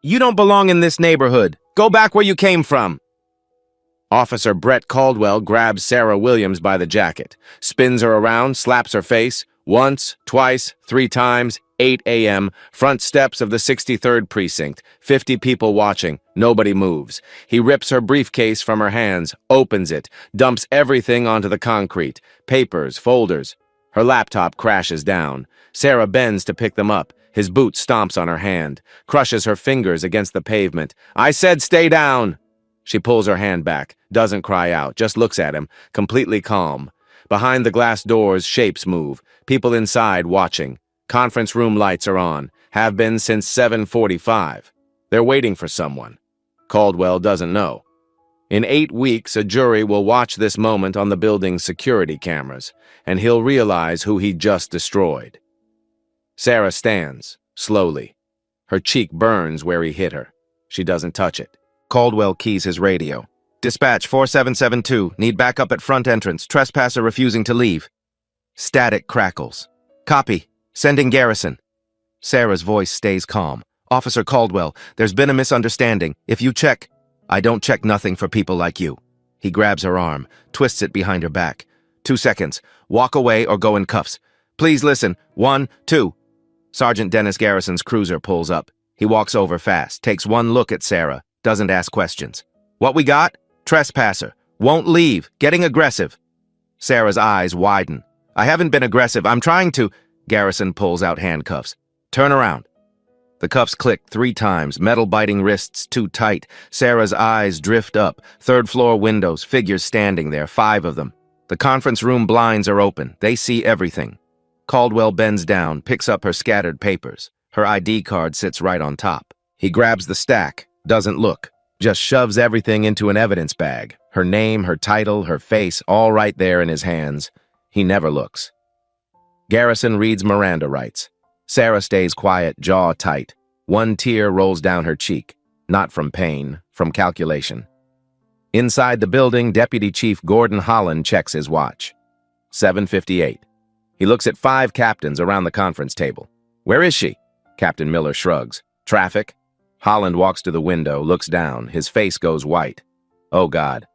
You don't belong in this neighborhood. Go back where you came from. Officer Brett Caldwell grabs Sarah Williams by the jacket, spins her around, slaps her face, once, twice, 3 times, 8 a.m., front steps of the 63rd Precinct, 50 people watching, nobody moves. He rips her briefcase from her hands, opens it, dumps everything onto the concrete, papers, folders. Her laptop crashes down. Sarah bends to pick them up. His boot stomps on her hand, crushes her fingers against the pavement. I said stay down! She pulls her hand back, doesn't cry out, just looks at him, completely calm. Behind the glass doors, shapes move, people inside watching. Conference room lights are on, have been since 7:45. They're waiting for someone. Caldwell doesn't know. In 8 weeks, a jury will watch this moment on the building's security cameras, and he'll realize who he just destroyed. Sarah stands, slowly. Her cheek burns where he hit her. She doesn't touch it. Caldwell keys his radio. Dispatch 4772, need backup at front entrance, trespasser refusing to leave. Static crackles. Copy, sending Garrison. Sarah's voice stays calm. Officer Caldwell, there's been a misunderstanding. If you check... I don't check nothing for people like you. He grabs her arm, twists it behind her back. 2 seconds. Walk away or go in cuffs. Please listen. 1, 2. Sergeant Dennis Garrison's cruiser pulls up. He walks over fast, takes one look at Sarah, doesn't ask questions. What we got? Trespasser. Won't leave. Getting aggressive. Sarah's eyes widen. I haven't been aggressive. I'm trying to... Garrison pulls out handcuffs. Turn around. The cuffs click 3 times, metal-biting wrists too tight. Sarah's eyes drift up. 3rd floor windows, figures standing there, 5 of them. The conference room blinds are open. They see everything. Caldwell bends down, picks up her scattered papers. Her ID card sits right on top. He grabs the stack, doesn't look, just shoves everything into an evidence bag. Her name, her title, her face, all right there in his hands. He never looks. Garrison reads Miranda rights. Sarah stays quiet, jaw tight. 1 tear rolls down her cheek. Not from pain, from calculation. Inside the building, Deputy Chief Gordon Holland checks his watch. 7:58. He looks at 5 captains around the conference table. Where is she? Captain Miller shrugs. Traffic? Holland walks to the window, looks down. His face goes white. Oh, God.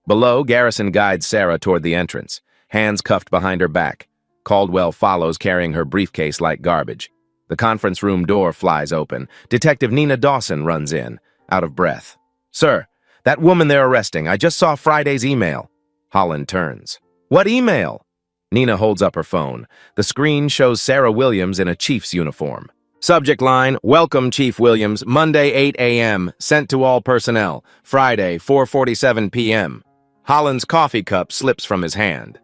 Below, Garrison guides Sarah toward the entrance, hands cuffed behind her back. Caldwell follows, carrying her briefcase like garbage. The conference room door flies open. Detective Nina Dawson runs in, out of breath. Sir, that woman they're arresting, I just saw Friday's email. Holland turns. What email? Nina holds up her phone. The screen shows Sarah Williams in a chief's uniform. Subject line, Welcome, Chief Williams, Monday 8 a.m., sent to all personnel, Friday 4:47 p.m. Holland's coffee cup slips from his hand.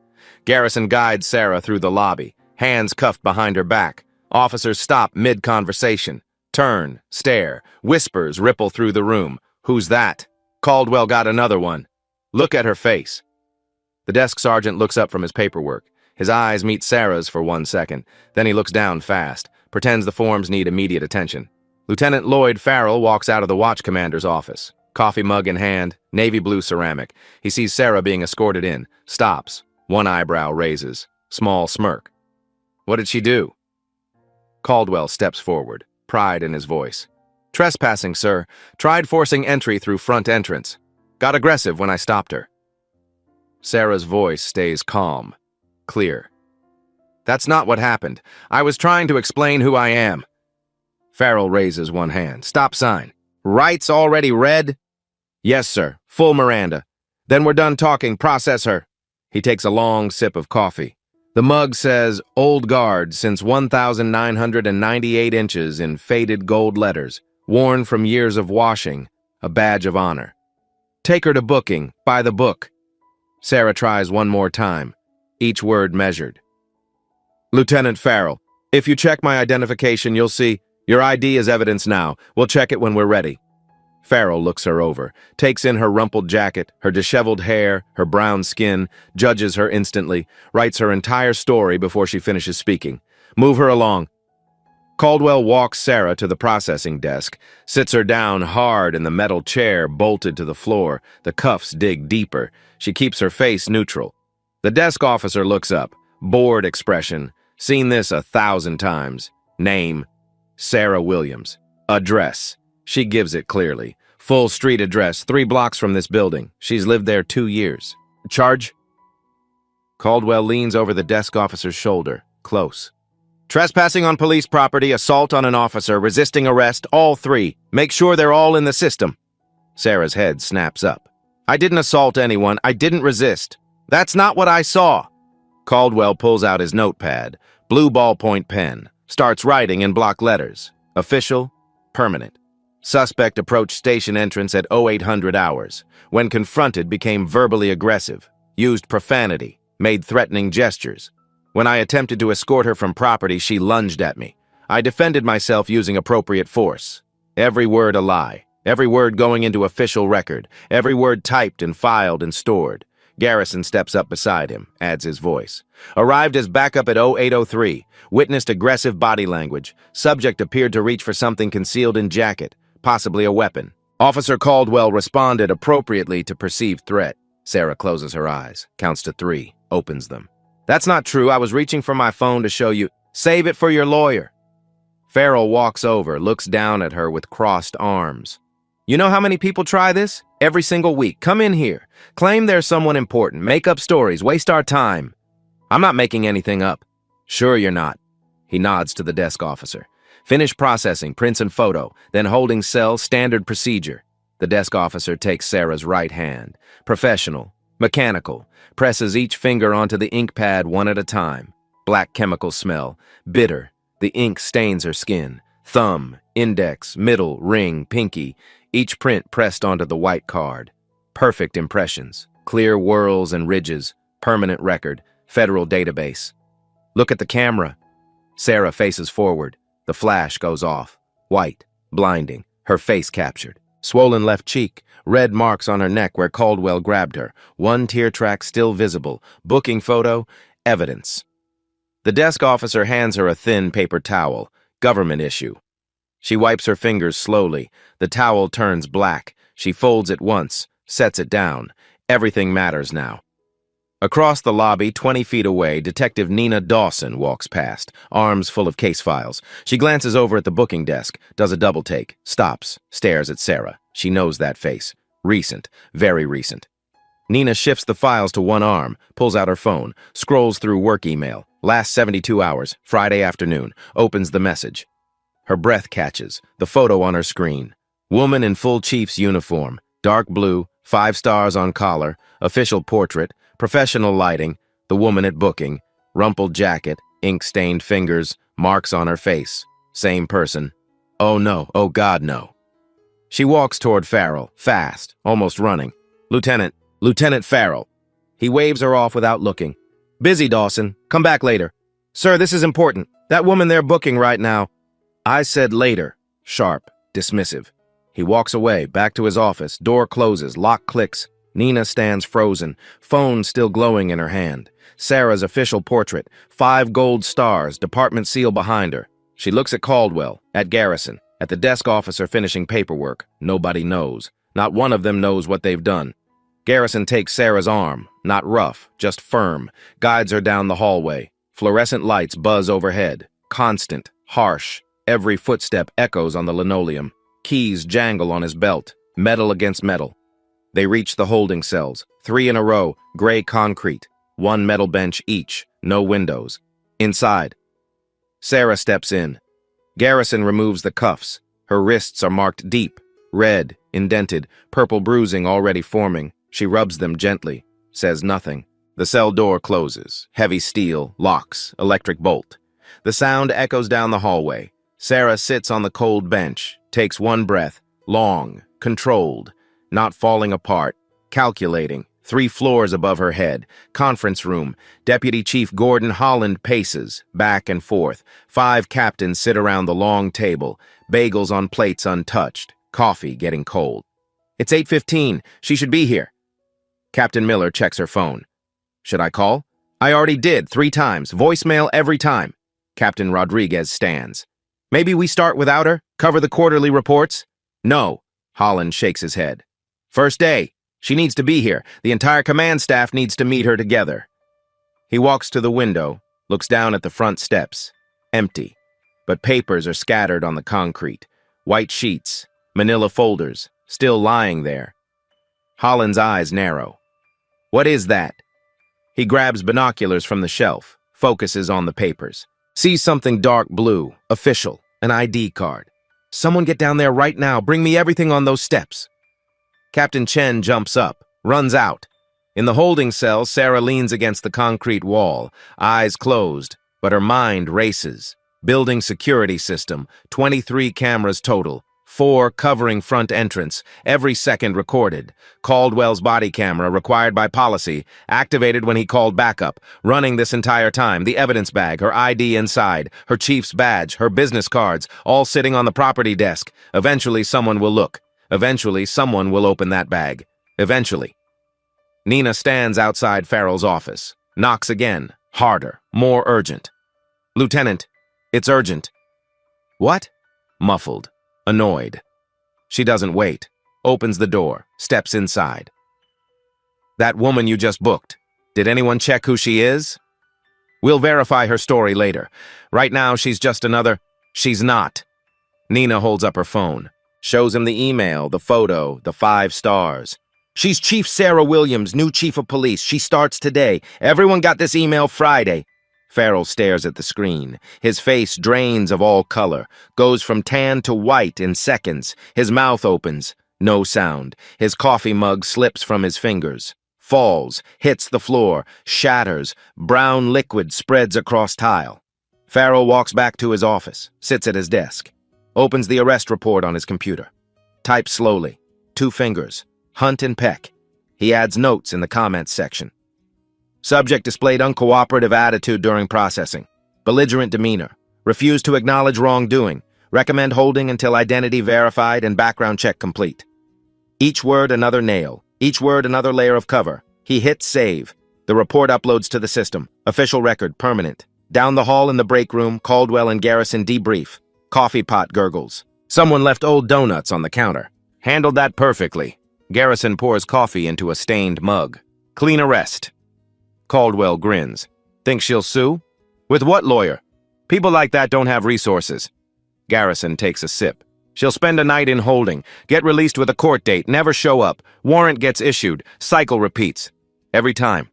Garrison guides Sarah through the lobby, hands cuffed behind her back. Officers stop mid-conversation. Turn, stare, whispers ripple through the room. Who's that? Caldwell got another one. Look at her face. The desk sergeant looks up from his paperwork. His eyes meet Sarah's for 1 second. Then he looks down fast, pretends the forms need immediate attention. Lieutenant Lloyd Farrell walks out of the watch commander's office. Coffee mug in hand, navy blue ceramic. He sees Sarah being escorted in, stops. 1 eyebrow raises, small smirk. What did she do? Caldwell steps forward, pride in his voice. Trespassing, sir. Tried forcing entry through front entrance. Got aggressive when I stopped her. Sarah's voice stays calm, clear. That's not what happened. I was trying to explain who I am. Farrell raises 1 hand. Stop sign. Rights already read? Yes, sir. Full Miranda. Then we're done talking. Process her. He takes a long sip of coffee. The mug says, Old Guard since 1,998 inches in faded gold letters, worn from years of washing, a badge of honor. Take her to booking, by the book. Sarah tries 1 more time, each word measured. Lieutenant Farrell, if you check my identification, you'll see your ID is evidence now. We'll check it when we're ready. Farrell looks her over, takes in her rumpled jacket, her disheveled hair, her brown skin, judges her instantly, writes her entire story before she finishes speaking. Move her along. Caldwell walks Sarah to the processing desk, sits her down hard in the metal chair bolted to the floor. The cuffs dig deeper. She keeps her face neutral. The desk officer looks up, bored expression. Seen this 1,000 times. Name, Sarah Williams. Address, She gives it clearly. Full street address, 3 blocks from this building. She's lived there 2 years. Charge? Caldwell leans over the desk officer's shoulder, close. Trespassing on police property, assault on an officer, resisting arrest, all 3. Make sure they're all in the system. Sarah's head snaps up. I didn't assault anyone. I didn't resist. That's not what I saw. Caldwell pulls out his notepad, blue ballpoint pen, starts writing in block letters. Official, permanent. Suspect approached station entrance at 0800 hours. When confronted, became verbally aggressive, used profanity, made threatening gestures. When I attempted to escort her from property, she lunged at me. I defended myself using appropriate force. Every word a lie. Every word going into official record. Every word typed and filed and stored. Garrison steps up beside him, adds his voice. Arrived as backup at 0803. Witnessed aggressive body language. Subject appeared to reach for something concealed in jacket, possibly a weapon. Officer Caldwell responded appropriately to perceived threat. Sarah closes her eyes, counts to 3, opens them. That's not true. I was reaching for my phone to show you. Save it for your lawyer. Farrell walks over, looks down at her with crossed arms. You know how many people try this? Every single week. Come in here. Claim there's someone important. Make up stories. Waste our time. I'm not making anything up. Sure you're not. He nods to the desk officer. Finish processing, prints and photo, then holding cell, standard procedure. The desk officer takes Sarah's right hand. Professional, mechanical, presses each finger onto the ink pad one at a time. Black chemical smell, bitter. The ink stains her skin. Thumb, index, middle, ring, pinky, each print pressed onto the white card. Perfect impressions, clear whorls and ridges, permanent record, federal database. Look at the camera. Sarah faces forward. The flash goes off. White, blinding, her face captured. Swollen left cheek, red marks on her neck where Caldwell grabbed her. One tear track still visible. Booking photo, evidence. The desk officer hands her a thin paper towel, government issue. She wipes her fingers slowly. The towel turns black. She folds it once, sets it down. Everything matters now. Across the lobby, 20 feet away, Detective Nina Dawson walks past, arms full of case files. She glances over at the booking desk, does a double take, stops, stares at Sarah. She knows that face. Recent, very recent. Nina shifts the files to one arm, pulls out her phone, scrolls through work email. Last 72 hours, Friday afternoon, opens the message. Her breath catches, the photo on her screen. Woman in full chief's uniform, dark blue, 5 stars on collar, official portrait, professional lighting, the woman at booking, rumpled jacket, ink-stained fingers, marks on her face. Same person. Oh no, oh God, no. She walks toward Farrell, fast, almost running. Lieutenant Farrell. He waves her off without looking. Busy, Dawson. Come back later. Sir, this is important. That woman they're booking right now. I said later. Sharp, dismissive. He walks away, back to his office. Door closes, lock clicks. Nina stands frozen, phone still glowing in her hand. Sarah's official portrait, 5 gold stars, department seal behind her. She looks at Caldwell, at Garrison, at the desk officer finishing paperwork. Nobody knows. Not one of them knows what they've done. Garrison takes Sarah's arm, not rough, just firm, guides her down the hallway. Fluorescent lights buzz overhead, constant, harsh. Every footstep echoes on the linoleum. Keys jangle on his belt, metal against metal. They reach the holding cells, 3 in a row, gray concrete, 1 metal bench each, no windows. Inside. Sarah steps in. Garrison removes the cuffs. Her wrists are marked deep, red, indented, purple bruising already forming. She rubs them gently, says nothing. The cell door closes, heavy steel, locks, electric bolt. The sound echoes down the hallway. Sarah sits on the cold bench, takes one breath, long, controlled, not falling apart, calculating, 3 floors above her head, conference room, Deputy Chief Gordon Holland paces, back and forth, 5 captains sit around the long table, bagels on plates untouched, coffee getting cold. It's 8:15, she should be here. Captain Miller checks her phone. Should I call? I already did, 3 times, voicemail every time. Captain Rodriguez stands. Maybe we start without her, cover the quarterly reports? No, Holland shakes his head. First day. She needs to be here. The entire command staff needs to meet her together. He walks to the window, looks down at the front steps. Empty. But papers are scattered on the concrete. White sheets. Manila folders, still lying there. Holland's eyes narrow. What is that? He grabs binoculars from the shelf, focuses on the papers. Sees something dark blue, official, an ID card. Someone get down there right now, bring me everything on those steps. Captain Chen jumps up, runs out. In the holding cell, Sarah leans against the concrete wall, eyes closed, but her mind races. Building security system, 23 cameras total, 4 covering front entrance, every second recorded. Caldwell's body camera, required by policy, activated when he called backup, running this entire time, the evidence bag, her ID inside, her chief's badge, her business cards, all sitting on the property desk. Eventually someone will look. Eventually someone will open that bag. Eventually. Nina stands outside Farrell's office, knocks again, harder, more urgent. Lieutenant, it's urgent. What? Muffled. Annoyed. She doesn't wait. Opens the door. Steps inside. That woman you just booked. Did anyone check who she is? We'll verify her story later. Right now, she's just another... She's not. Nina holds up her phone. Shows him the email, the photo, the 5 stars. She's Chief Sarah Williams, new chief of police. She starts today. Everyone got this email Friday. Farrell stares at the screen. His face drains of all color, goes from tan to white in seconds. His mouth opens. No sound. His coffee mug slips from his fingers. Falls, hits the floor, shatters. Brown liquid spreads across tile. Farrell walks back to his office, sits at his desk. Opens the arrest report on his computer. Types slowly. 2 fingers. Hunt and Peck. He adds notes in the comments section. Subject displayed uncooperative attitude during processing. Belligerent demeanor. Refused to acknowledge wrongdoing. Recommend holding until identity verified and background check complete. Each word another nail. Each word another layer of cover. He hits save. The report uploads to the system. Official record, permanent. Down the hall in the break room, Caldwell and Garrison debrief. Coffee pot gurgles. Someone left old donuts on the counter. Handled that perfectly. Garrison pours coffee into a stained mug. Clean arrest. Caldwell grins. Think she'll sue? With what lawyer? People like that don't have resources. Garrison takes a sip. She'll spend a night in holding, get released with a court date, never show up. Warrant gets issued. Cycle repeats. Every time.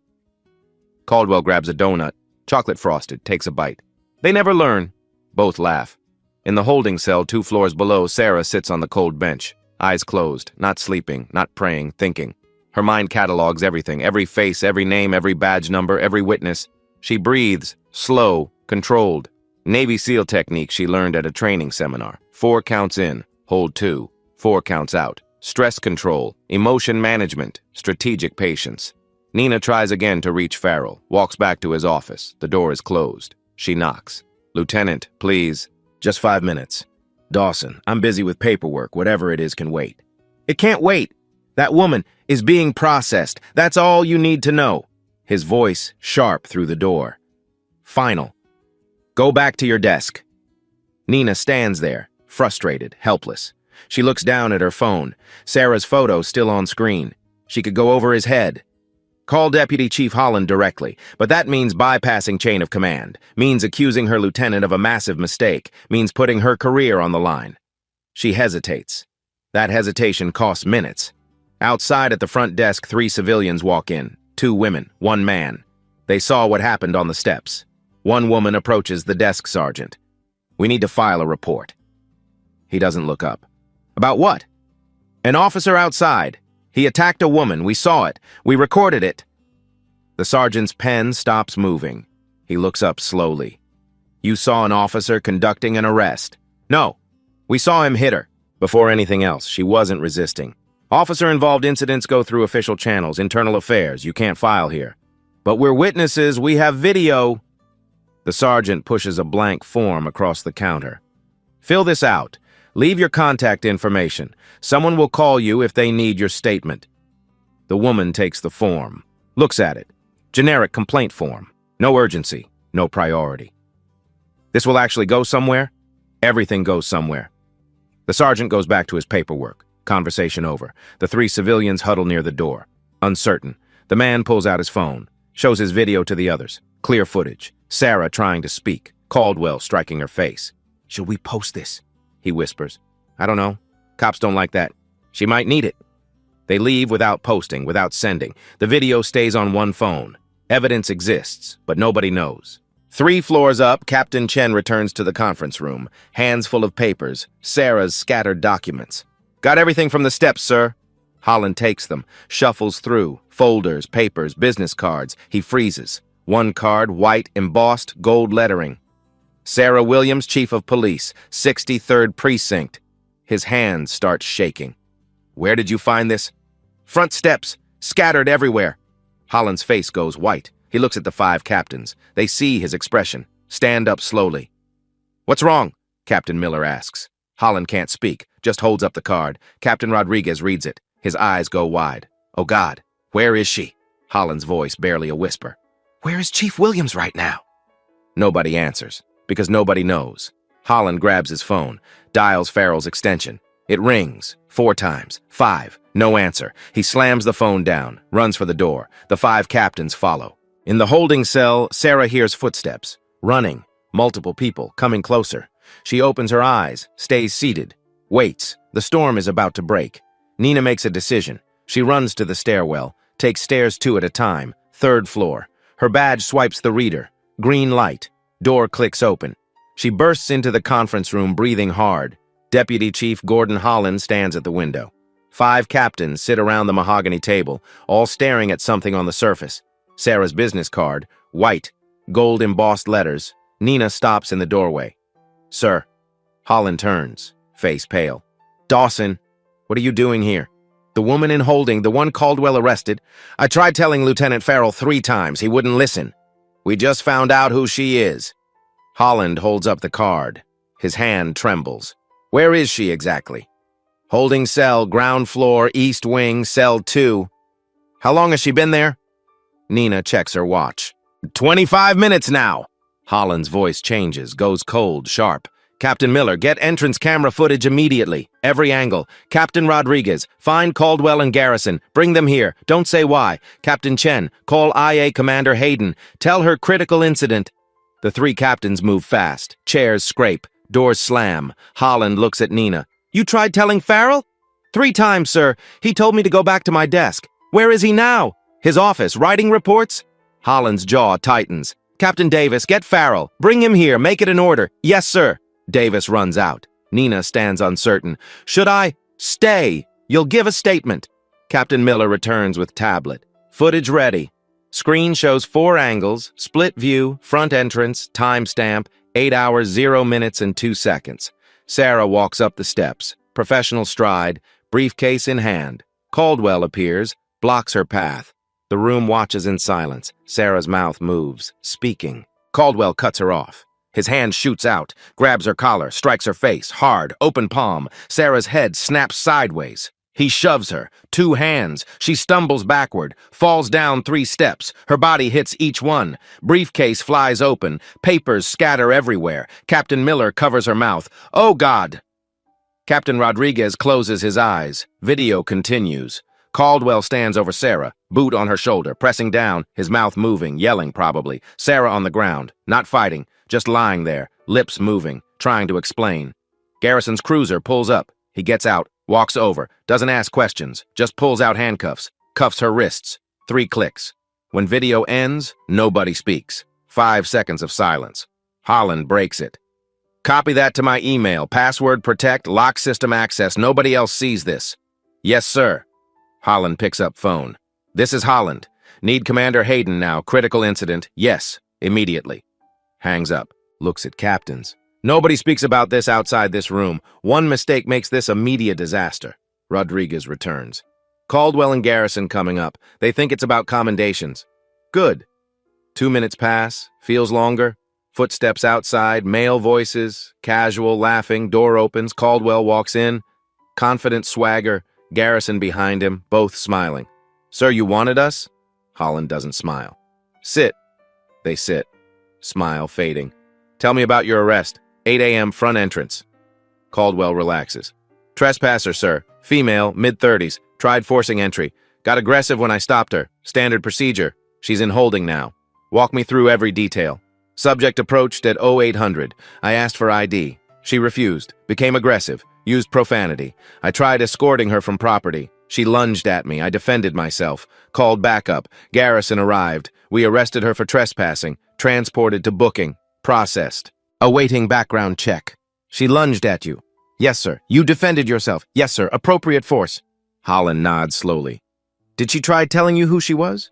Caldwell grabs a donut, chocolate frosted, takes a bite. They never learn. Both laugh. In the holding cell 2 floors below, Sarah sits on the cold bench. Eyes closed, not sleeping, not praying, thinking. Her mind catalogs everything, every face, every name, every badge number, every witness. She breathes, slow, controlled. Navy SEAL technique she learned at a training seminar. 4 counts in, hold 2. 4 counts out. Stress control, emotion management, strategic patience. Nina tries again to reach Farrell, walks back to his office. The door is closed. She knocks. Lieutenant, please. Just 5 minutes. Dawson, I'm busy with paperwork. Whatever it is can wait. It can't wait. That woman is being processed. That's all you need to know. His voice sharp through the door. Final. Go back to your desk. Nina stands there, frustrated, helpless. She looks down at her phone. Sarah's photo still on screen. She could go over his head. Call Deputy Chief Holland directly, but that means bypassing chain of command, means accusing her lieutenant of a massive mistake, means putting her career on the line. She hesitates. That hesitation costs minutes. Outside at the front desk, 3 civilians walk in, 2 women, 1 man. They saw what happened on the steps. 1 woman approaches the desk sergeant. We need to file a report. He doesn't look up. About what? An officer outside. He attacked a woman. We saw it. We recorded it. The sergeant's pen stops moving. He looks up slowly. You saw an officer conducting an arrest. No. We saw him hit her. Before anything else, she wasn't resisting. Officer-involved incidents go through official channels, internal affairs. You can't file here. But we're witnesses. We have video. The sergeant pushes a blank form across the counter. Fill this out. Leave your contact information. Someone will call you if they need your statement. The woman takes the form. Looks at it. Generic complaint form. No urgency. No priority. This will actually go somewhere? Everything goes somewhere. The sergeant goes back to his paperwork. Conversation over. The 3 civilians huddle near the door. Uncertain. The man pulls out his phone. Shows his video to the others. Clear footage. Sarah trying to speak. Caldwell striking her face. Should we post this? He whispers. I don't know. Cops don't like that. She might need it. They leave without posting, without sending. The video stays on one phone. Evidence exists, but nobody knows. 3 floors up, Captain Chen returns to the conference room, hands full of papers, Sarah's scattered documents. Got everything from the steps, sir. Holland takes them, shuffles through, folders, papers, business cards. He freezes. One card, white, embossed, gold lettering. Sarah Williams, Chief of Police, 63rd Precinct. His hands start shaking. Where did you find this? Front steps, scattered everywhere. Holland's face goes white. He looks at the 5 captains. They see his expression. Stand up slowly. What's wrong? Captain Miller asks. Holland can't speak, just holds up the card. Captain Rodriguez reads it. His eyes go wide. Oh God, where is she? Holland's voice barely a whisper. Where is Chief Williams right now? Nobody answers, because nobody knows. Holland grabs his phone, dials Farrell's extension. It rings, 4 times, 5, no answer. He slams the phone down, runs for the door. The 5 captains follow. In the holding cell, Sarah hears footsteps, running, multiple people coming closer. She opens her eyes, stays seated, waits. The storm is about to break. Nina makes a decision. She runs to the stairwell, takes stairs 2 at a time, 3rd floor. Her badge swipes the reader. Green light. Door clicks open. She bursts into the conference room, breathing hard. Deputy Chief Gordon Holland stands at the window. 5 captains sit around the mahogany table, all staring at something on the surface. Sarah's business card, white, gold embossed letters. Nina stops in the doorway. Sir. Holland turns, face pale. Dawson, what are you doing here? The woman in holding, the one Caldwell arrested. I tried telling Lieutenant Farrell 3 times. He wouldn't listen. We just found out who she is. Holland holds up the card. His hand trembles. Where is she exactly? Holding cell, ground floor, east wing, cell 2. How long has she been there? Nina checks her watch. 25 minutes now. Holland's voice changes, goes cold, sharp. Captain Miller, get entrance camera footage immediately. Every angle. Captain Rodriguez, find Caldwell and Garrison. Bring them here. Don't say why. Captain Chen, call IA Commander Hayden. Tell her critical incident. The 3 captains move fast. Chairs scrape. Doors slam. Holland looks at Nina. You tried telling Farrell? 3 times, sir. He told me to go back to my desk. Where is he now? His office, writing reports? Holland's jaw tightens. Captain Davis, get Farrell. Bring him here. Make it an order. Yes, sir. Davis runs out. Nina stands uncertain. Should I? Stay. You'll give a statement. Captain Miller returns with tablet. Footage ready. Screen shows 4 angles, split view, front entrance, timestamp, 8 hours, 0 minutes, and 2 seconds. Sarah walks up the steps, professional stride, briefcase in hand. Caldwell appears, blocks her path. The room watches in silence. Sarah's mouth moves, speaking. Caldwell cuts her off. His hand shoots out, grabs her collar, strikes her face, hard, open palm. Sarah's head snaps sideways. He shoves her, 2 hands. She stumbles backward, falls down 3 steps. Her body hits each one. Briefcase flies open. Papers scatter everywhere. Captain Miller covers her mouth. Oh, God! Captain Rodriguez closes his eyes. Video continues. Caldwell stands over Sarah, boot on her shoulder, pressing down, his mouth moving, yelling probably. Sarah on the ground, not fighting, just lying there, lips moving, trying to explain. Garrison's cruiser pulls up. He gets out. Walks over, doesn't ask questions, just pulls out handcuffs, cuffs her wrists. 3 clicks. When video ends, nobody speaks. 5 seconds of silence. Holland breaks it. Copy that to my email. Password protect, lock system access. Nobody else sees this. Yes, sir. Holland picks up phone. This is Holland. Need Commander Hayden now. Critical incident. Yes, immediately. Hangs up. Looks at captains. Nobody speaks about this outside this room. One mistake makes this a media disaster. Rodriguez returns. Caldwell and Garrison coming up. They think it's about commendations. Good. 2 minutes pass. Feels longer. Footsteps outside. Male voices. Casual, laughing. Door opens. Caldwell walks in. Confident swagger. Garrison behind him, both smiling. Sir, you wanted us? Holland doesn't smile. Sit. They sit. Smile fading. Tell me about your arrest. 8 a.m. front entrance. Caldwell relaxes. Trespasser, sir. Female, mid-30s. Tried forcing entry. Got aggressive when I stopped her. Standard procedure. She's in holding now. Walk me through every detail. Subject approached at 0800. I asked for ID. She refused. Became aggressive. Used profanity. I tried escorting her from property. She lunged at me. I defended myself. Called backup. Garrison arrived. We arrested her for trespassing. Transported to booking. Processed. Awaiting background check. She lunged at you. Yes, sir. You defended yourself. Yes, sir. Appropriate force. Holland nods slowly. Did she try telling you who she was?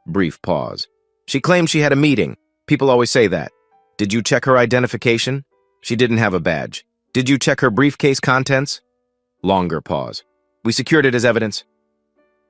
Brief pause. She claimed she had a meeting. People always say that. Did you check her identification? She didn't have a badge. Did you check her briefcase contents? Longer pause. We secured it as evidence.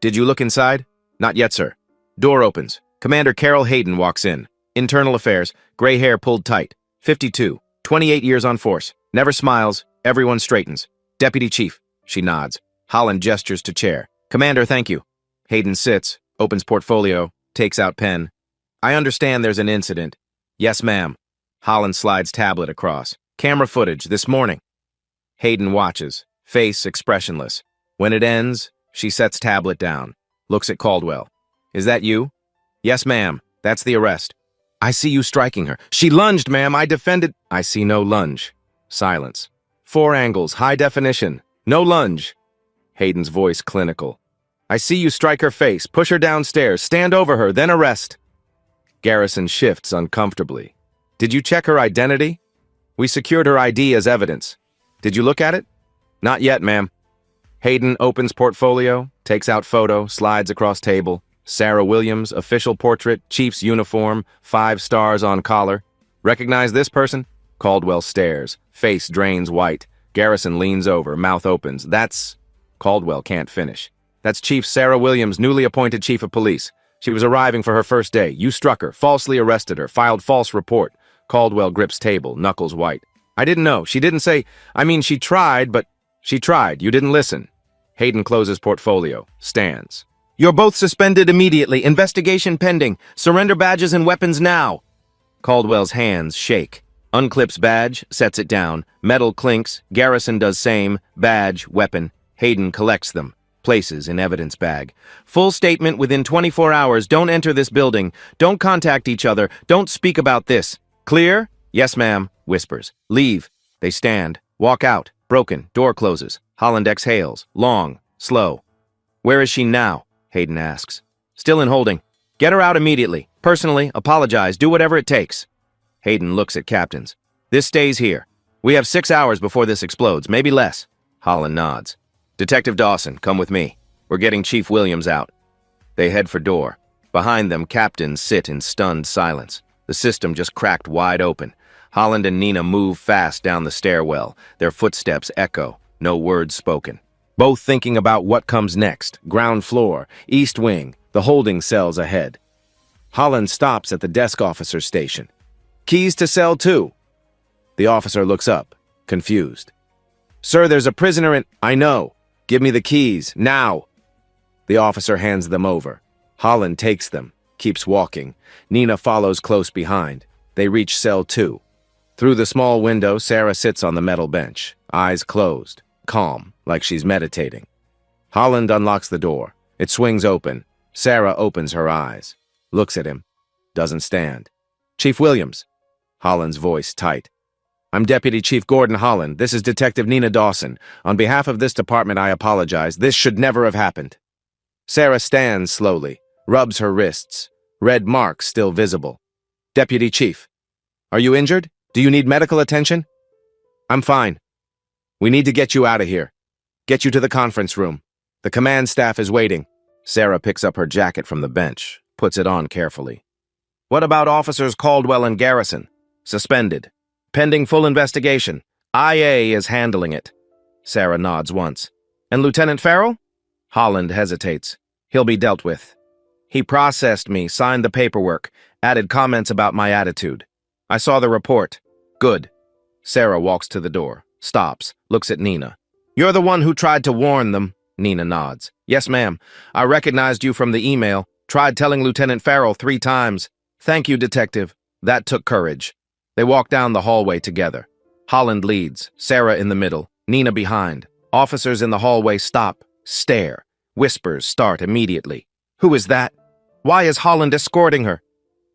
Did you look inside? Not yet, sir. Door opens. Commander Carol Hayden walks in. Internal affairs. Gray hair pulled tight. 52. 28 years on force. Never smiles. Everyone straightens. Deputy Chief. She nods. Holland gestures to chair. Commander, thank you. Hayden sits, opens portfolio, takes out pen. I understand there's an incident. Yes, ma'am. Holland slides tablet across. Camera footage, this morning. Hayden watches, face expressionless. When it ends, she sets tablet down, looks at Caldwell. Is that you? Yes, ma'am. That's the arrest. I see you striking her. She lunged, ma'am. I defended. I see no lunge. Silence. 4 angles, high definition. No lunge. Hayden's voice clinical. I see you strike her face, push her downstairs, stand over her, then arrest. Garrison shifts uncomfortably. Did you check her identity? We secured her ID as evidence. Did you look at it? Not yet, ma'am. Hayden opens portfolio, takes out photo, slides across table. Sarah Williams, official portrait, chief's uniform, 5 stars on collar. Recognize this person? Caldwell stares. Face drains white. Garrison leans over, mouth opens. That's... Caldwell can't finish. That's Chief Sarah Williams, newly appointed chief of police. She was arriving for her first day. You struck her, falsely arrested her, filed false report. Caldwell grips table, knuckles white. I didn't know. She didn't say... I mean, she tried, but... She tried. You didn't listen. Hayden closes portfolio. Stands. You're both suspended immediately. Investigation pending. Surrender badges and weapons now. Caldwell's hands shake. Unclips badge, sets it down. Metal clinks. Garrison does same. Badge, weapon. Hayden collects them. Places in evidence bag. Full statement within 24 hours. Don't enter this building. Don't contact each other. Don't speak about this. Clear? Yes, ma'am. Whispers. Leave. They stand. Walk out. Broken. Door closes. Holland exhales. Long. Slow. Where is she now? Hayden asks. Still in holding. Get her out immediately. Personally, apologize. Do whatever it takes. Hayden looks at captains. This stays here. We have 6 hours before this explodes. Maybe less. Holland nods. Detective Dawson, come with me. We're getting Chief Williams out. They head for door. Behind them, captains sit in stunned silence. The system just cracked wide open. Holland and Nina move fast down the stairwell. Their footsteps echo. No words spoken. Both thinking about what comes next. Ground floor, east wing, the holding cells ahead. Holland stops at the desk officer's station. Keys to cell 2. The officer looks up, confused. Sir, there's a prisoner in... I know. Give me the keys, now. The officer hands them over. Holland takes them, keeps walking. Nina follows close behind. They reach cell 2. Through the small window, Sarah sits on the metal bench, eyes closed, calm, like she's meditating. Holland unlocks the door. It swings open. Sarah opens her eyes, looks at him, doesn't stand. Chief Williams. Holland's voice tight. I'm Deputy Chief Gordon Holland. This is Detective Nina Dawson. On behalf of this department, I apologize. This should never have happened. Sarah stands slowly, rubs her wrists. Red marks still visible. Deputy Chief. Are you injured? Do you need medical attention? I'm fine. We need to get you out of here. Get you to the conference room. The command staff is waiting. Sarah picks up her jacket from the bench, puts it on carefully. What about Officers Caldwell and Garrison? Suspended. Pending full investigation. IA is handling it. Sarah nods once. And Lieutenant Farrell? Holland hesitates. He'll be dealt with. He processed me, signed the paperwork, added comments about my attitude. I saw the report. Good. Sarah walks to the door, stops, looks at Nina. You're the one who tried to warn them. Nina nods. Yes, ma'am. I recognized you from the email. Tried telling Lieutenant Farrell 3 times. Thank you, Detective. That took courage. They walk down the hallway together. Holland leads, Sarah in the middle, Nina behind. Officers in the hallway stop, stare. Whispers start immediately. Who is that? Why is Holland escorting her?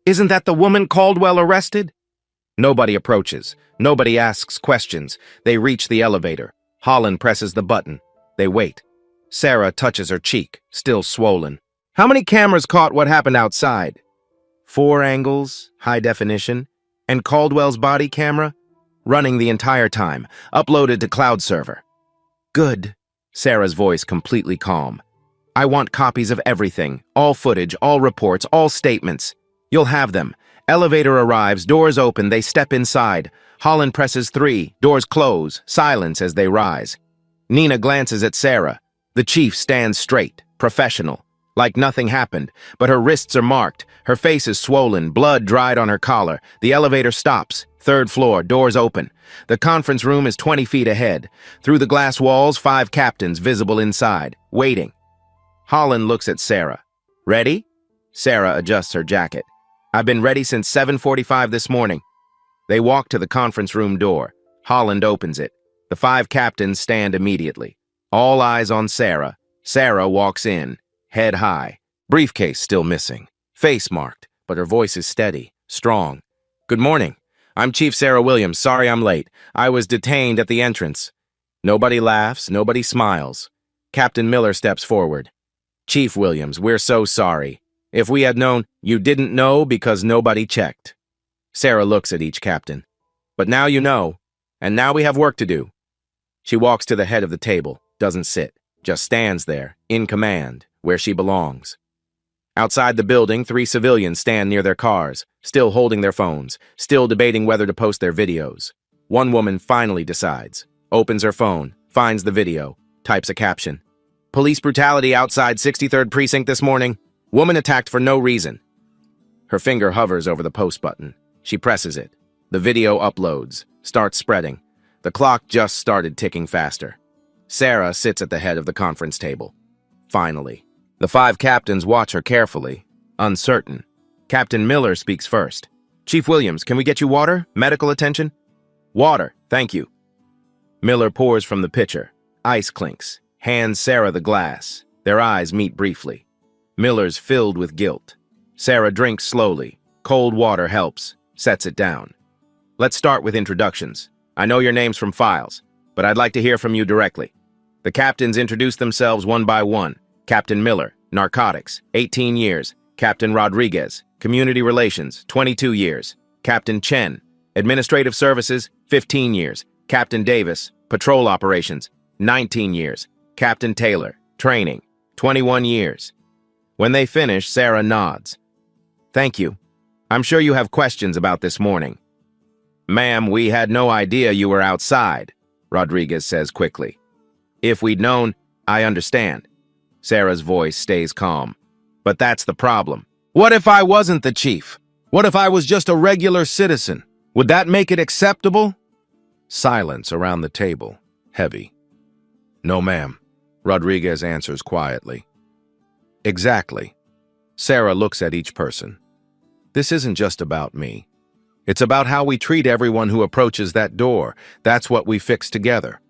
Isn't that the woman Caldwell arrested? Nobody approaches. Nobody asks questions. They reach the elevator. Holland presses the button. They wait. Sarah touches her cheek, still swollen. How many cameras caught what happened outside? 4 angles, high definition, and Caldwell's body camera? Running the entire time, uploaded to cloud server. Good. Sarah's voice completely calm. I want copies of everything, all footage, all reports, all statements. You'll have them. Elevator arrives, doors open, they step inside. Holland presses 3, doors close, silence as they rise. Nina glances at Sarah. The chief stands straight, professional, like nothing happened, but her wrists are marked, her face is swollen, blood dried on her collar. The elevator stops, 3rd floor, doors open. The conference room is 20 feet ahead. Through the glass walls, 5 captains visible inside, waiting. Holland looks at Sarah. Ready? Sarah adjusts her jacket. I've been ready since 7:45 this morning. They walk to the conference room door. Holland opens it. The 5 captains stand immediately. All eyes on Sarah. Sarah walks in, head high. Briefcase still missing. Face marked, but her voice is steady, strong. Good morning. I'm Chief Sarah Williams. Sorry I'm late. I was detained at the entrance. Nobody laughs, nobody smiles. Captain Miller steps forward. Chief Williams, we're so sorry. If we had known, you didn't know because nobody checked. Sarah looks at each captain. But now you know, and now we have work to do. She walks to the head of the table, doesn't sit, just stands there, in command, where she belongs. Outside the building, 3 civilians stand near their cars, still holding their phones, still debating whether to post their videos. One woman finally decides, opens her phone, finds the video, types a caption. Police brutality outside 63rd Precinct this morning. Woman attacked for no reason. Her finger hovers over the post button. She presses it. The video uploads, starts spreading. The clock just started ticking faster. Sarah sits at the head of the conference table. Finally. The 5 captains watch her carefully, uncertain. Captain Miller speaks first. Chief Williams, can we get you water? Medical attention? Water, thank you. Miller pours from the pitcher. Ice clinks. Hands Sarah the glass. Their eyes meet briefly. Miller's filled with guilt. Sarah drinks slowly. Cold water helps. Sets it down. Let's start with introductions. I know your names from files, but I'd like to hear from you directly. The captains introduce themselves one by one. Captain Miller, Narcotics, 18 years. Captain Rodriguez, Community Relations, 22 years. Captain Chen, Administrative Services, 15 years. Captain Davis, Patrol Operations, 19 years. Captain Taylor, Training, 21 years. When they finish, Sarah nods. Thank you. I'm sure you have questions about this morning. Ma'am, we had no idea you were outside, Rodriguez says quickly. If we'd known, I understand. Sarah's voice stays calm. But that's the problem. What if I wasn't the chief? What if I was just a regular citizen? Would that make it acceptable? Silence around the table, heavy. No, ma'am, Rodriguez answers quietly. Exactly. Sarah looks at each person. This isn't just about me. It's about how we treat everyone who approaches that door. That's what we fix together.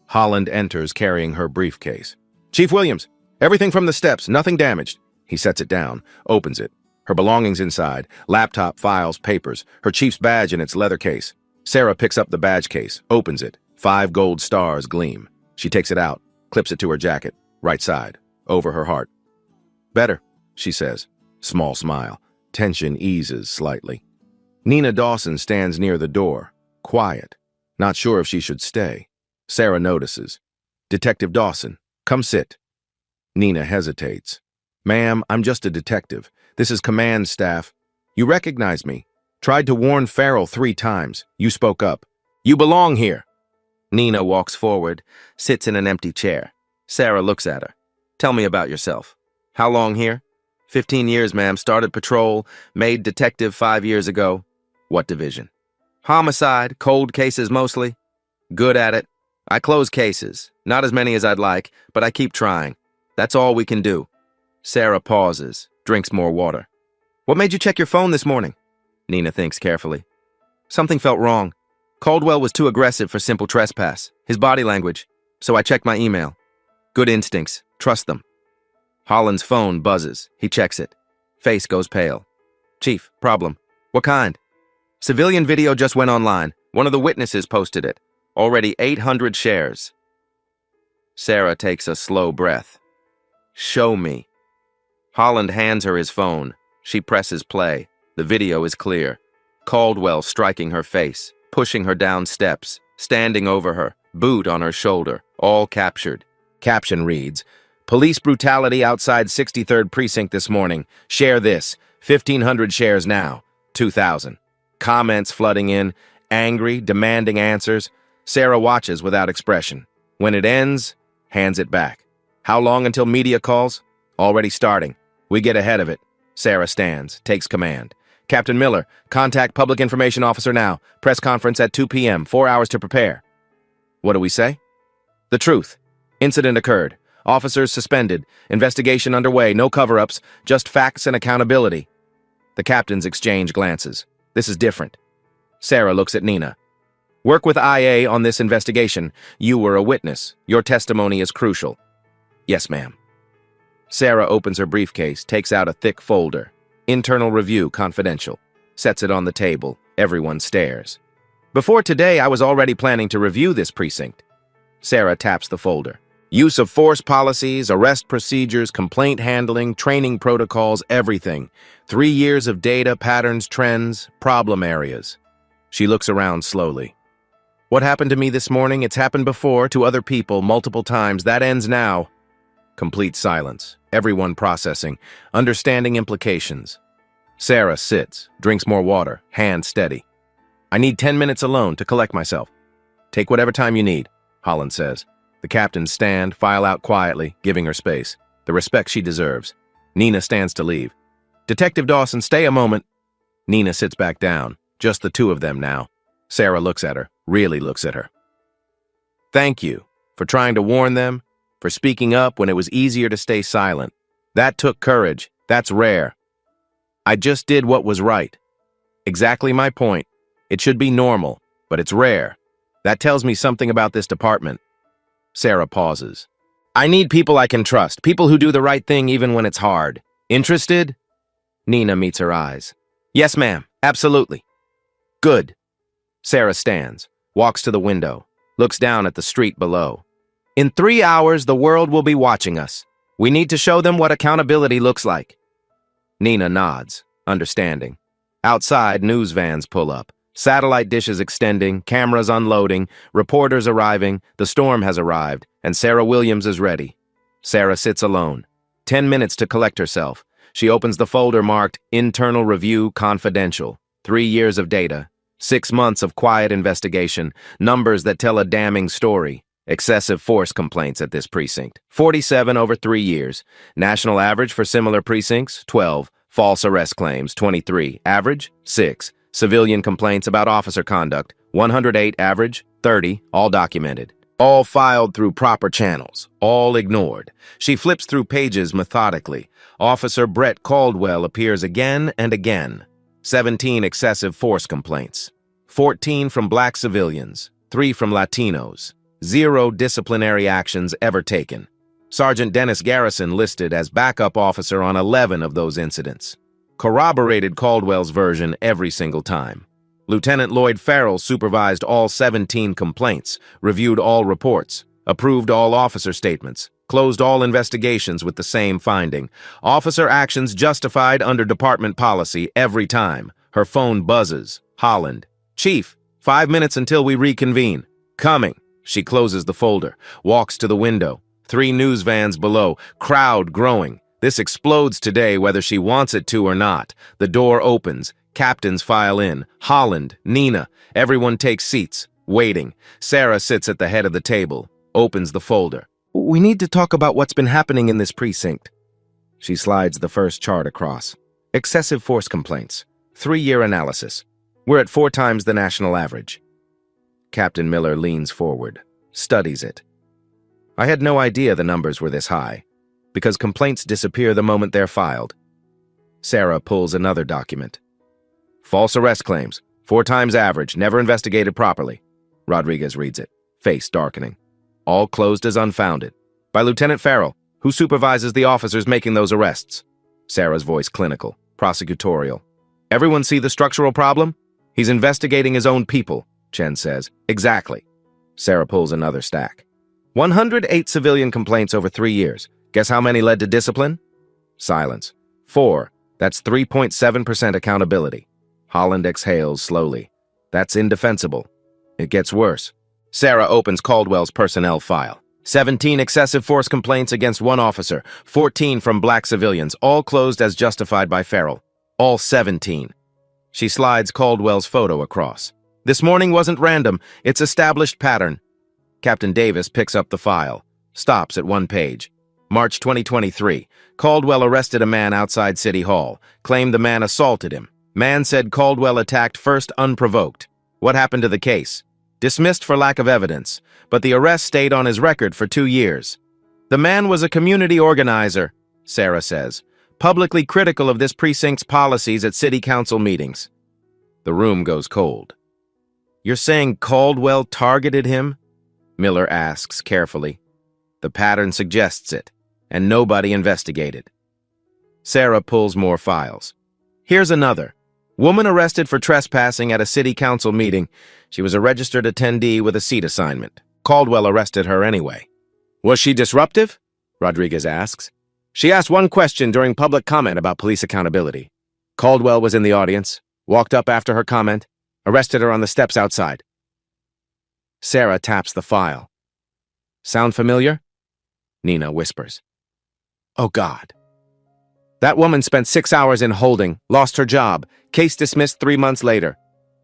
Holland enters carrying her briefcase. Chief Williams, everything from the steps, nothing damaged. He sets it down, opens it. Her belongings inside, laptop, files, papers, her chief's badge in its leather case. Sarah picks up the badge case, opens it. 5 gold stars gleam. She takes it out, clips it to her jacket, right side, over her heart. Better, she says. Small smile. Tension eases slightly. Nina Dawson stands near the door, quiet, not sure if she should stay. Sarah notices. Detective Dawson, come sit. Nina hesitates. Ma'am, I'm just a detective. This is command staff. You recognize me. Tried to warn Farrell 3 times. You spoke up. You belong here. Nina walks forward, sits in an empty chair. Sarah looks at her. Tell me about yourself. How long here? 15 years, ma'am. Started patrol, made detective 5 years ago. What division? Homicide, cold cases mostly. Good at it. I close cases. Not as many as I'd like, but I keep trying. That's all we can do. Sarah pauses, drinks more water. What made you check your phone this morning? Nina thinks carefully. Something felt wrong. Caldwell was too aggressive for simple trespass. His body language. So I checked my email. Good instincts. Trust them. Holland's phone buzzes. He checks it. Face goes pale. Chief, problem. What kind? Civilian video just went online. One of the witnesses posted it. Already 800 shares. Sarah takes a slow breath. Show me. Holland hands her his phone. She presses play. The video is clear. Caldwell striking her face, pushing her down steps, standing over her, boot on her shoulder, all captured. Caption reads, "Police brutality outside 63rd Precinct this morning. Share this. 1,500 shares now. 2,000. Comments flooding in, angry, demanding answers. Sarah watches without expression. When it ends, hands it back. How long until media calls? Already starting. We get ahead of it. Sarah stands, takes command. Captain Miller, contact Public Information Officer now. Press conference at 2 p.m., 4 hours to prepare." What do we say? The truth. Incident occurred. Officers suspended. Investigation underway. No cover-ups. Just facts and accountability. The captains exchange glances. This is different. Sarah looks at Nina. Work with IA on this investigation. You were a witness. Your testimony is crucial. Yes, ma'am. Sarah opens her briefcase, takes out a thick folder. Internal review, confidential. Sets it on the table. Everyone stares. Before today, I was already planning to review this precinct. Sarah taps the folder. Use of force policies, arrest procedures, complaint handling, training protocols, everything. 3 years of data, patterns, trends, problem areas. She looks around slowly. What happened to me this morning? It's happened before, to other people, multiple times. That ends now. Complete silence. Everyone processing, understanding implications. Sarah sits, drinks more water, hand steady. I need 10 minutes alone to collect myself. Take whatever time you need, Holland says. The captains stand, file out quietly, giving her space. The respect she deserves. Nina stands to leave. Detective Dawson, stay a moment. Nina sits back down. Just the two of them now. Sarah looks at her, really looks at her. Thank you for trying to warn them, for speaking up when it was easier to stay silent. That took courage. That's rare. I just did what was right. Exactly my point. It should be normal, but it's rare. That tells me something about this department. Sarah pauses. I need people I can trust, people who do the right thing even when it's hard. Interested? Nina meets her eyes. Yes, ma'am. Absolutely. Good. Sarah stands, walks to the window, looks down at the street below. In 3 hours, the world will be watching us. We need to show them what accountability looks like. Nina nods, understanding. Outside, news vans pull up. Satellite dishes extending, cameras unloading, reporters arriving, the storm has arrived, and Sarah Williams is ready. Sarah sits alone. 10 minutes to collect herself. She opens the folder marked Internal Review Confidential. 3 years of data. 6 months of quiet investigation. Numbers that tell a damning story. Excessive force complaints at this precinct. 47 over 3 years. National average for similar precincts, 12. False arrest claims, 23. Average, 6. Civilian complaints about officer conduct, 108 average, 30, all documented. All filed through proper channels, all ignored. She flips through pages methodically. Officer Brett Caldwell appears again and again. 17 excessive force complaints. 14 from black civilians, 3 from Latinos. 0 disciplinary actions ever taken. Sergeant Dennis Garrison listed as backup officer on 11 of those incidents. Corroborated Caldwell's version every single time. Lieutenant Lloyd Farrell supervised all 17 complaints, reviewed all reports, approved all officer statements, closed all investigations with the same finding. Officer actions justified under department policy every time. Her phone buzzes. Holland. Chief, 5 minutes until we reconvene. Coming. She closes the folder, walks to the window. 3 news vans below, crowd growing. This explodes today whether she wants it to or not. The door opens. Captains file in. Holland, Nina. Everyone takes seats. Waiting. Sarah sits at the head of the table. Opens the folder. We need to talk about what's been happening in this precinct. She slides the first chart across. Excessive force complaints. 3-year analysis. We're at 4 times the national average. Captain Miller leans forward. Studies it. I had no idea the numbers were this high, because complaints disappear the moment they're filed. Sarah pulls another document. False arrest claims, 4 times average, never investigated properly. Rodriguez reads it, face darkening. All closed as unfounded. By Lieutenant Farrell, who supervises the officers making those arrests. Sarah's voice clinical, prosecutorial. Everyone see the structural problem? He's investigating his own people, Chen says. Exactly. Sarah pulls another stack. 108 civilian complaints over 3 years. Guess how many led to discipline? Silence. 4. That's 3.7% accountability. Holland exhales slowly. That's indefensible. It gets worse. Sarah opens Caldwell's personnel file. 17 excessive force complaints against one officer, 14 from black civilians, all closed as justified by Farrell. All 17. She slides Caldwell's photo across. This morning wasn't random, it's established pattern. Captain Davis picks up the file, stops at one page. March 2023, Caldwell arrested a man outside City Hall, claimed the man assaulted him. Man said Caldwell attacked first unprovoked. What happened to the case? Dismissed for lack of evidence, but the arrest stayed on his record for 2 years. The man was a community organizer, Sarah says, publicly critical of this precinct's policies at city council meetings. The room goes cold. You're saying Caldwell targeted him? Miller asks carefully. The pattern suggests it, and nobody investigated. Sarah pulls more files. Here's another. Woman arrested for trespassing at a city council meeting. She was a registered attendee with a seat assignment. Caldwell arrested her anyway. Was she disruptive? Rodriguez asks. She asked one question during public comment about police accountability. Caldwell was in the audience, walked up after her comment, arrested her on the steps outside. Sarah taps the file. Sound familiar? Nina whispers. Oh, God. That woman spent 6 hours in holding, lost her job, case dismissed 3 months later.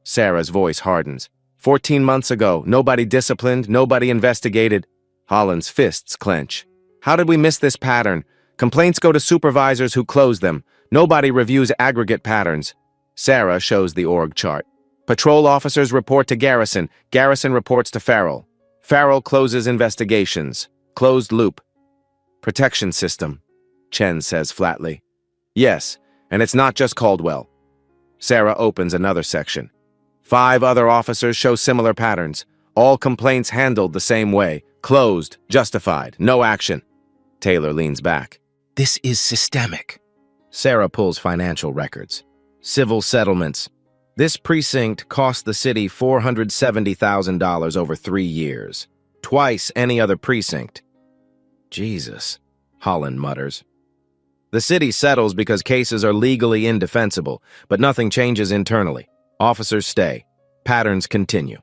Sarah's voice hardens. 14 months ago, nobody disciplined, nobody investigated. Holland's fists clench. How did we miss this pattern? Complaints go to supervisors who close them. Nobody reviews aggregate patterns. Sarah shows the org chart. Patrol officers report to Garrison. Garrison reports to Farrell. Farrell closes investigations. Closed loop. Protection system, Chen says flatly. Yes, and it's not just Caldwell. Sarah opens another section. 5 other officers show similar patterns. All complaints handled the same way. Closed, justified, no action. Taylor leans back. This is systemic. Sarah pulls financial records. Civil settlements. This precinct cost the city $470,000 over 3 years. Twice any other precinct. Jesus, Holland mutters. The city settles because cases are legally indefensible, but nothing changes internally. Officers stay. Patterns continue.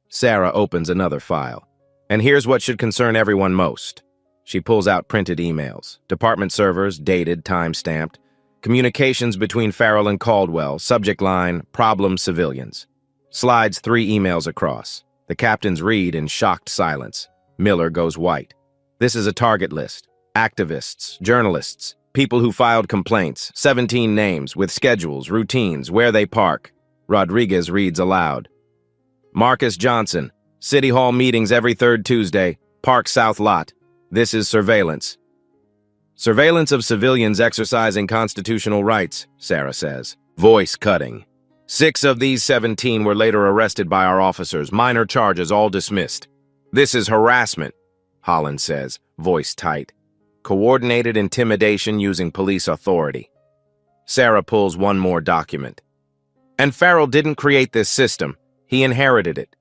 Sarah opens another file. And here's what should concern everyone most. She pulls out printed emails. Department servers, dated, time-stamped. Communications between Farrell and Caldwell. Subject line, problem civilians. Slides 3 emails across. The captains read in shocked silence. Miller goes white. This is a target list. Activists, journalists, people who filed complaints, 17 names with schedules, routines, where they park. Rodriguez reads aloud. Marcus Johnson, City Hall meetings every 3rd Tuesday, Park South Lot. This is surveillance. Surveillance of civilians exercising constitutional rights, Sarah says. Voice cutting. 6 of these 17 were later arrested by our officers, minor charges all dismissed. This is harassment, Holland says, voice tight. Coordinated intimidation using police authority. Sarah pulls one more document. And Farrell didn't create this system. He inherited it.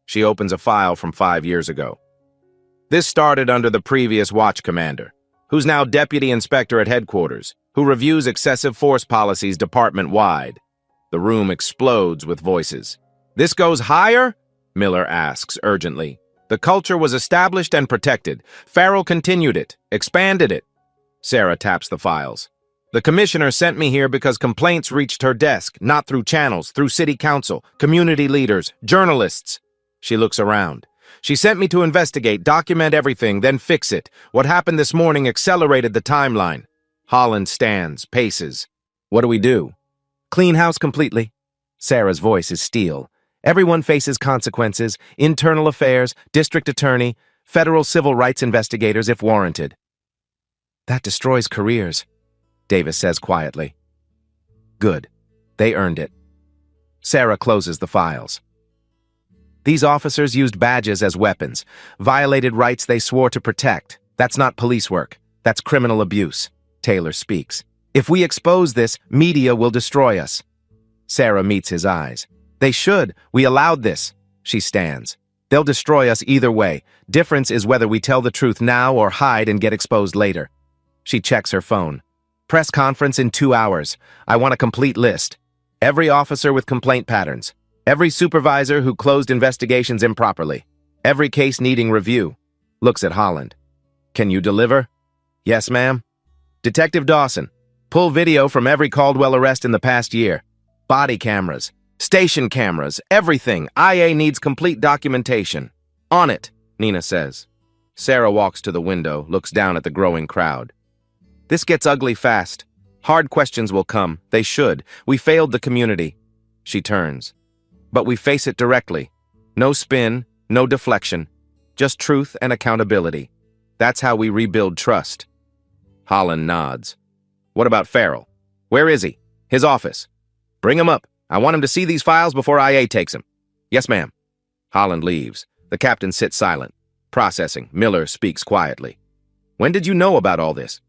She opens a file from 5 years ago. This started under the previous watch commander, who's now deputy inspector at headquarters, who reviews excessive force policies department-wide. The room explodes with voices. This goes higher? Miller asks urgently. The culture was established and protected. Farrell continued it, expanded it. Sarah taps the files. The commissioner sent me here because complaints reached her desk, not through channels, through city council, community leaders, journalists. She looks around. She sent me to investigate, document everything, then fix it. What happened this morning accelerated the timeline. Holland stands, paces. What do we do? Clean house completely. Sarah's voice is steel. Everyone faces consequences, internal affairs, district attorney, federal civil rights investigators if warranted. That destroys careers, Davis says quietly. Good. They earned it. Sarah closes the files. These officers used badges as weapons, violated rights they swore to protect. That's not police work. That's criminal abuse. Taylor speaks. If we expose this, media will destroy us. Sarah meets his eyes. They should. We allowed this. She stands. They'll destroy us either way. Difference is whether we tell the truth now or hide and get exposed later. She checks her phone. Press conference in 2 hours. I want a complete list. Every officer with complaint patterns. Every supervisor who closed investigations improperly. Every case needing review. Looks at Holland. Can you deliver? Yes, ma'am. Detective Dawson, pull video from every Caldwell arrest in the past year. Body cameras, station cameras, everything. IA needs complete documentation. On it, Nina says. Sarah walks to the window, looks down at the growing crowd. This gets ugly fast. Hard questions will come. They should. We failed the community. She turns. But we face it directly. No spin, no deflection. Just truth and accountability. That's how we rebuild trust. Holland nods. What about Farrell? Where is he? His office. Bring him up. I want him to see these files before IA takes him. Yes, ma'am. Holland leaves. The captain sits silent. Processing. Miller speaks quietly. When did you know about all this?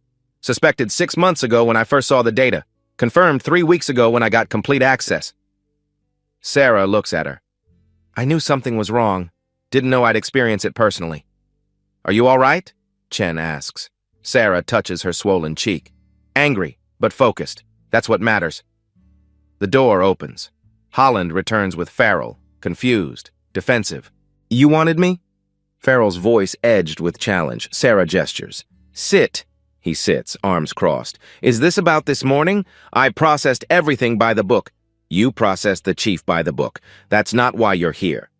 Suspected 6 months ago when I first saw the data. Confirmed 3 weeks ago when I got complete access. Sarah looks at her. I knew something was wrong. Didn't know I'd experience it personally. Are you all right? Chen asks. Sarah touches her swollen cheek. Angry, but focused. That's what matters. The door opens. Holland returns with Farrell, confused, defensive. You wanted me? Farrell's voice edged with challenge. Sarah gestures. Sit. He sits, arms crossed. Is this about this morning? I processed everything by the book. You processed the chief by the book. That's not why you're here.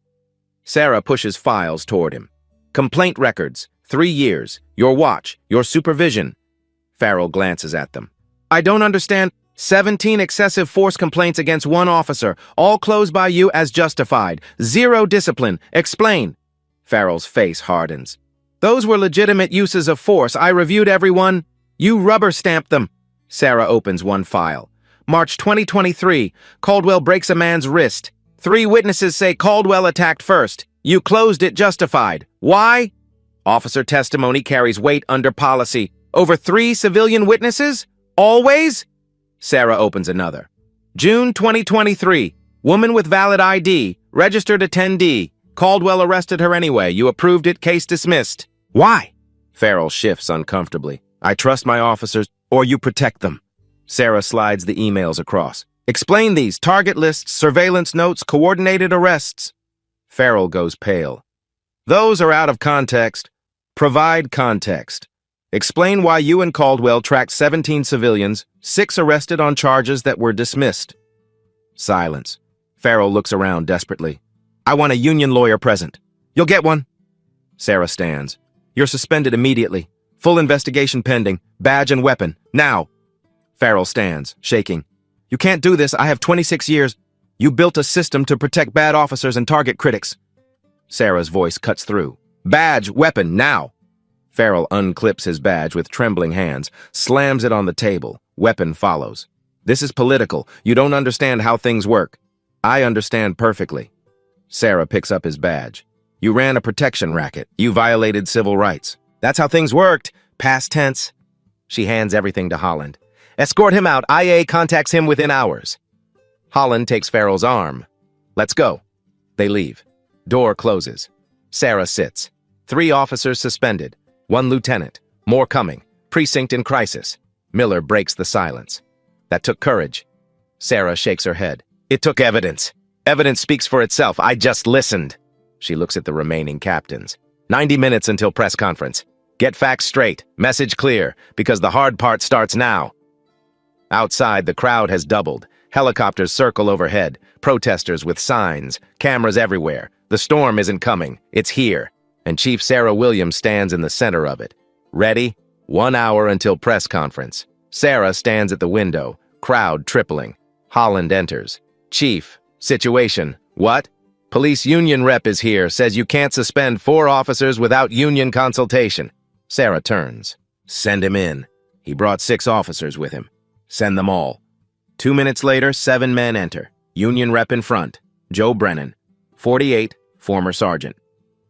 Sarah pushes files toward him. Complaint records, 3 years, your watch, your supervision. Farrell glances at them. I don't understand. 17 excessive force complaints against 1 officer, all closed by you as justified. 0 discipline. Explain. Farrell's face hardens. Those were legitimate uses of force. I reviewed every one. You rubber-stamped them. Sarah opens one file. March 2023, Caldwell breaks a man's wrist. 3 witnesses say Caldwell attacked first. You closed it justified. Why? Officer testimony carries weight under policy. Over 3 civilian witnesses? Always? Sarah opens another. June 2023, woman with valid ID, registered attendee. Caldwell arrested her anyway. You approved it, case dismissed. Why? Farrell shifts uncomfortably. I trust my officers, or you protect them. Sarah slides the emails across. Explain these. Target lists, surveillance notes, coordinated arrests. Farrell goes pale. Those are out of context. Provide context. Explain why you and Caldwell tracked 17 civilians, 6 arrested on charges that were dismissed. Silence. Farrell looks around desperately. I want a union lawyer present. You'll get one. Sarah stands. You're suspended immediately. Full investigation pending. Badge and weapon. Now. Farrell stands, shaking. You can't do this. I have 26 years. You built a system to protect bad officers and target critics. Sarah's voice cuts through. Badge, weapon, now. Farrell unclips his badge with trembling hands, slams it on the table. Weapon follows. This is political. You don't understand how things work. I understand perfectly. Sarah picks up his badge. You ran a protection racket. You violated civil rights. That's how things worked. Past tense. She hands everything to Holland. Escort him out. IA contacts him within hours. Holland takes Farrell's arm. Let's go. They leave. Door closes. Sarah sits. 3 officers suspended. 1 lieutenant. More coming. Precinct in crisis. Miller breaks the silence. That took courage. Sarah shakes her head. It took evidence. Evidence speaks for itself. I just listened. She looks at the remaining captains. 90 minutes until press conference. Get facts straight. Message clear. Because the hard part starts now. Outside, the crowd has doubled. Helicopters circle overhead. Protesters with signs. Cameras everywhere. The storm isn't coming. It's here. And Chief Sarah Williams stands in the center of it. Ready? 1 hour until press conference. Sarah stands at the window. Crowd tripling. Holland enters. Chief, situation. What? Police union rep is here. Says you can't suspend 4 officers without union consultation. Sarah turns. Send him in. He brought 6 officers with him. Send them all. 2 minutes later, 7 men enter. Union rep in front. Joe Brennan. 48, former sergeant.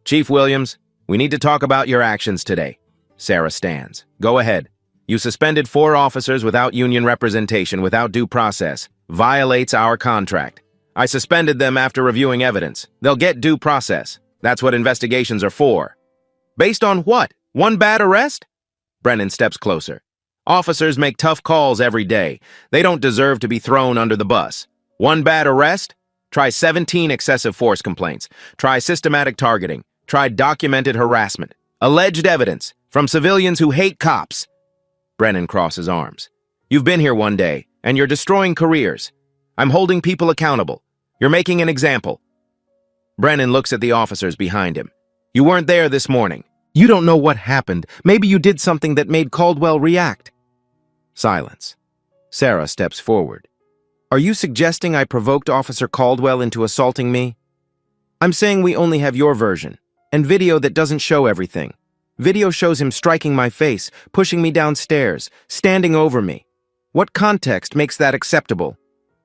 Chief Williams, we need to talk about your actions today. Sarah stands. Go ahead. You suspended 4 officers without union representation, without due process. Violates our contract. I suspended them after reviewing evidence. They'll get due process. That's what investigations are for. Based on what? One bad arrest? Brennan steps closer. Officers make tough calls every day. They don't deserve to be thrown under the bus. One bad arrest? Try 17 excessive force complaints. Try systematic targeting. Try documented harassment. Alleged evidence from civilians who hate cops. Brennan crosses arms. You've been here one day, and you're destroying careers. I'm holding people accountable. You're making an example. Brennan looks at the officers behind him. You weren't there this morning. You don't know what happened. Maybe you did something that made Caldwell react. Silence. Sarah steps forward. Are you suggesting I provoked Officer Caldwell into assaulting me? I'm saying we only have your version, and video that doesn't show everything. Video shows him striking my face, pushing me downstairs, standing over me. What context makes that acceptable?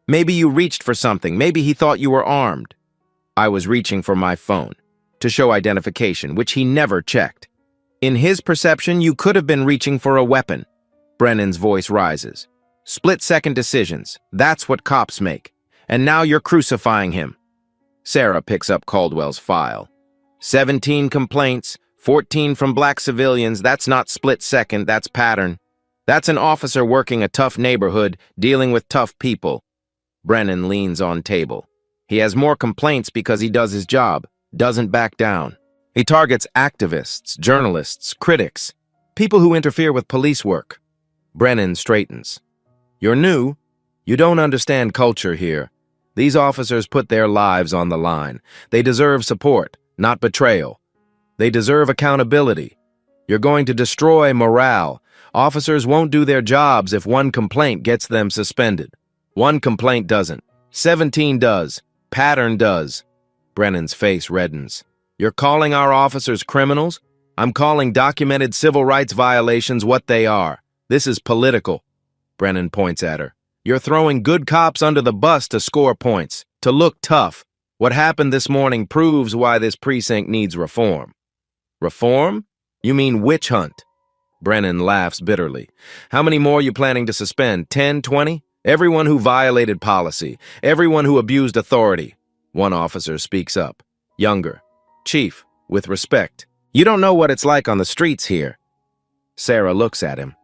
Maybe you reached for something. Maybe he thought you were armed. I was reaching for my phone to show identification, which he never checked. In his perception, you could have been reaching for a weapon. Brennan's voice rises. Split-second decisions. That's what cops make. And now you're crucifying him. Sarah picks up Caldwell's file. 17 complaints, 14 from black civilians. That's not split-second, that's pattern. That's an officer working a tough neighborhood, dealing with tough people. Brennan leans on table. He has more complaints because he does his job, doesn't back down. He targets activists, journalists, critics, people who interfere with police work. Brennan straightens. You're new. You don't understand culture here. These officers put their lives on the line. They deserve support, not betrayal. They deserve accountability. You're going to destroy morale. Officers won't do their jobs if one complaint gets them suspended. One complaint doesn't. 17 does. Pattern does. Brennan's face reddens. You're calling our officers criminals? I'm calling documented civil rights violations what they are. This is political. Brennan points at her. You're throwing good cops under the bus to score points, to look tough. What happened this morning proves why this precinct needs reform. Reform? You mean witch hunt? Brennan laughs bitterly. How many more are you planning to suspend? 10, 20? Everyone who violated policy. Everyone who abused authority. One officer speaks up. Younger. Chief, with respect. You don't know what it's like on the streets here. Sarah looks at him.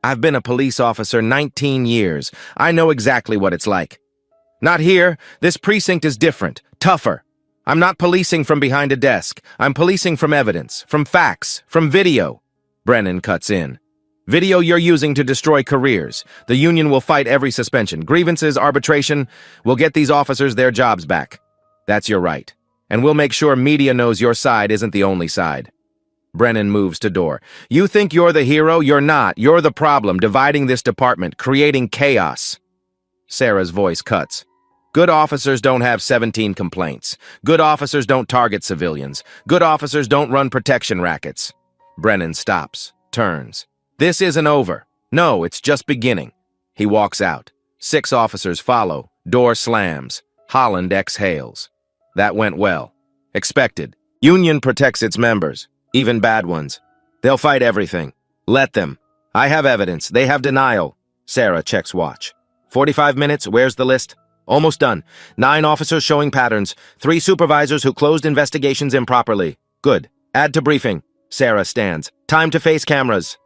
I've been a police officer 19 years. I know exactly what it's like. Not here. This precinct is different, tougher. I'm not policing from behind a desk. I'm policing from evidence, from facts, from video. Brennan cuts in. Video you're using to destroy careers. The union will fight every suspension. Grievances, arbitration. We'll get these officers their jobs back. That's your right. And we'll make sure media knows your side isn't the only side. Brennan moves to door. You think you're the hero? You're not. You're the problem, dividing this department, creating chaos. Sarah's voice cuts. Good officers don't have 17 complaints. Good officers don't target civilians. Good officers don't run protection rackets. Brennan stops, turns. This isn't over. No, it's just beginning. He walks out. 6 officers follow. Door slams. Holland exhales. That went well. Expected. Union protects its members, even bad ones. They'll fight everything. Let them. I have evidence. They have denial. Sarah checks watch. 45 minutes. Where's the list? Almost done. 9 officers showing patterns. 3 supervisors who closed investigations improperly. Good. Add to briefing. Sarah stands. Time to face cameras.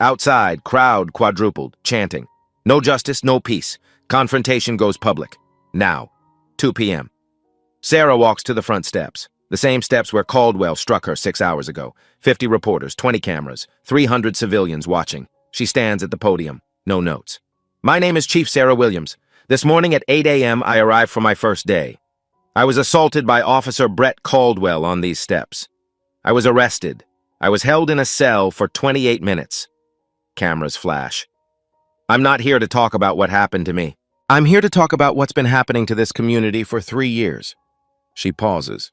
Outside, crowd quadrupled, chanting. No justice, no peace. Confrontation goes public. Now. 2 p.m. Sarah walks to the front steps. The same steps where Caldwell struck her 6 hours ago. 50 reporters, 20 cameras, 300 civilians watching. She stands at the podium. No notes. My name is Chief Sarah Williams. This morning at 8 a.m. I arrived for my first day. I was assaulted by Officer Brett Caldwell on these steps. I was arrested. I was held in a cell for 28 minutes. Cameras flash. I'm not here to talk about what happened to me. I'm here to talk about what's been happening to this community for 3 years. She pauses.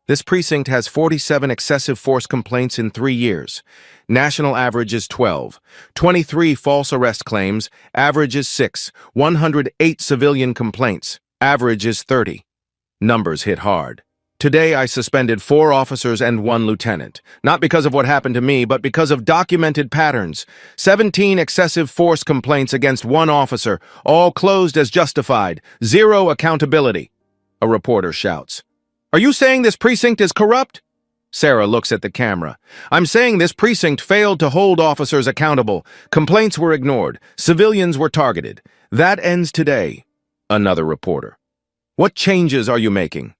This precinct has 47 excessive force complaints in 3 years. National average is 12. 23 false arrest claims. Average is 6. 108 civilian complaints. Average is 30. Numbers hit hard. Today, I suspended 4 officers and 1 lieutenant. Not because of what happened to me, but because of documented patterns. 17 excessive force complaints against 1 officer, all closed as justified. 0 accountability. A reporter shouts. Are you saying this precinct is corrupt? Sarah looks at the camera. I'm saying this precinct failed to hold officers accountable. Complaints were ignored. Civilians were targeted. That ends today. Another reporter. What changes are you making?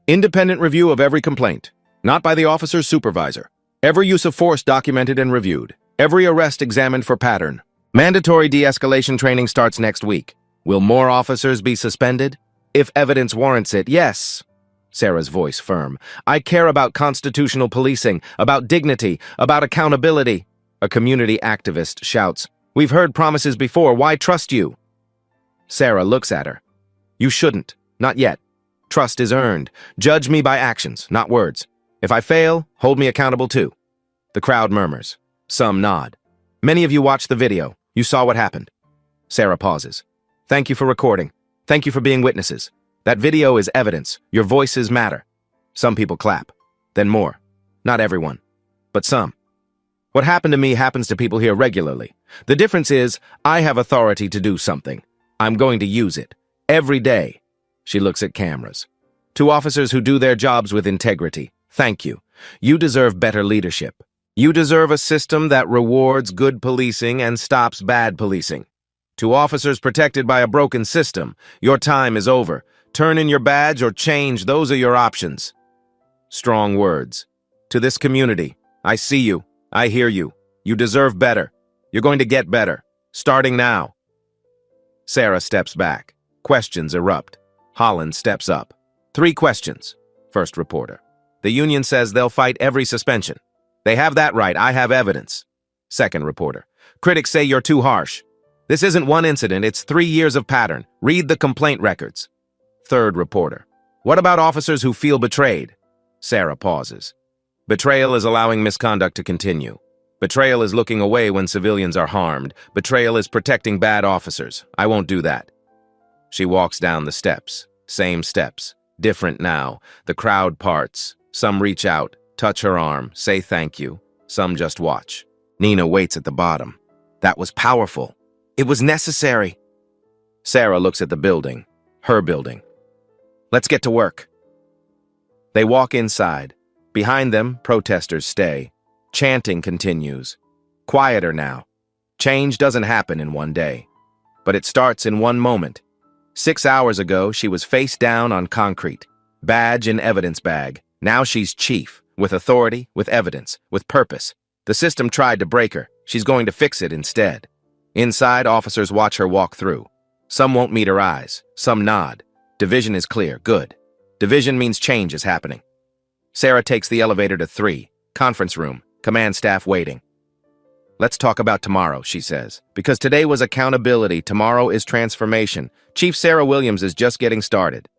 Independent review of every complaint. Not by the officer's supervisor. Every use of force documented and reviewed. Every arrest examined for pattern. Mandatory de-escalation training starts next week. Will more officers be suspended? If evidence warrants it, yes. Sarah's voice firm. I care about constitutional policing, about dignity, about accountability. A community activist shouts, We've heard promises before, why trust you? Sarah looks at her. You shouldn't, not yet. Trust is earned. Judge me by actions, not words. If I fail, hold me accountable too. The crowd murmurs. Some nod. Many of you watched the video. You saw what happened. Sarah pauses. Thank you for recording. Thank you for being witnesses. That video is evidence. Your voices matter. Some people clap. Then more. Not everyone, but some. What happened to me happens to people here regularly. The difference is, I have authority to do something. I'm going to use it. Every day. She looks at cameras. To officers who do their jobs with integrity, thank you. You deserve better leadership. You deserve a system that rewards good policing and stops bad policing. To officers protected by a broken system, your time is over. Turn in your badge or change, those are your options. Strong words. To this community, I see you. I hear you. You deserve better. You're going to get better. Starting now. Sarah steps back. Questions erupt. Holland steps up. 3 questions. First reporter. The union says they'll fight every suspension. They have that right. I have evidence. Second reporter. Critics say you're too harsh. This isn't one incident. It's 3 years of pattern. Read the complaint records. Third reporter. What about officers who feel betrayed? Sarah pauses. Betrayal is allowing misconduct to continue. Betrayal is looking away when civilians are harmed. Betrayal is protecting bad officers. I won't do that. She walks down the steps. Same steps. Different now. The crowd parts. Some reach out, touch her arm, say thank you. Some just watch. Nina waits at the bottom. That was powerful. It was necessary. Sarah looks at the building. Her building. Let's get to work. They walk inside. Behind them, protesters stay. Chanting continues. Quieter now. Change doesn't happen in one day. But it starts in one moment. 6 hours ago, she was face down on concrete. Badge in evidence bag. Now she's chief. With authority, with evidence, with purpose. The system tried to break her. She's going to fix it instead. Inside, officers watch her walk through. Some won't meet her eyes. Some nod. Division is clear. Good. Division means change is happening. Sarah takes the elevator to 3. Conference room. Command staff waiting. Let's talk about tomorrow, she says. Because today was accountability, tomorrow is transformation. Chief Sarah Williams is just getting started.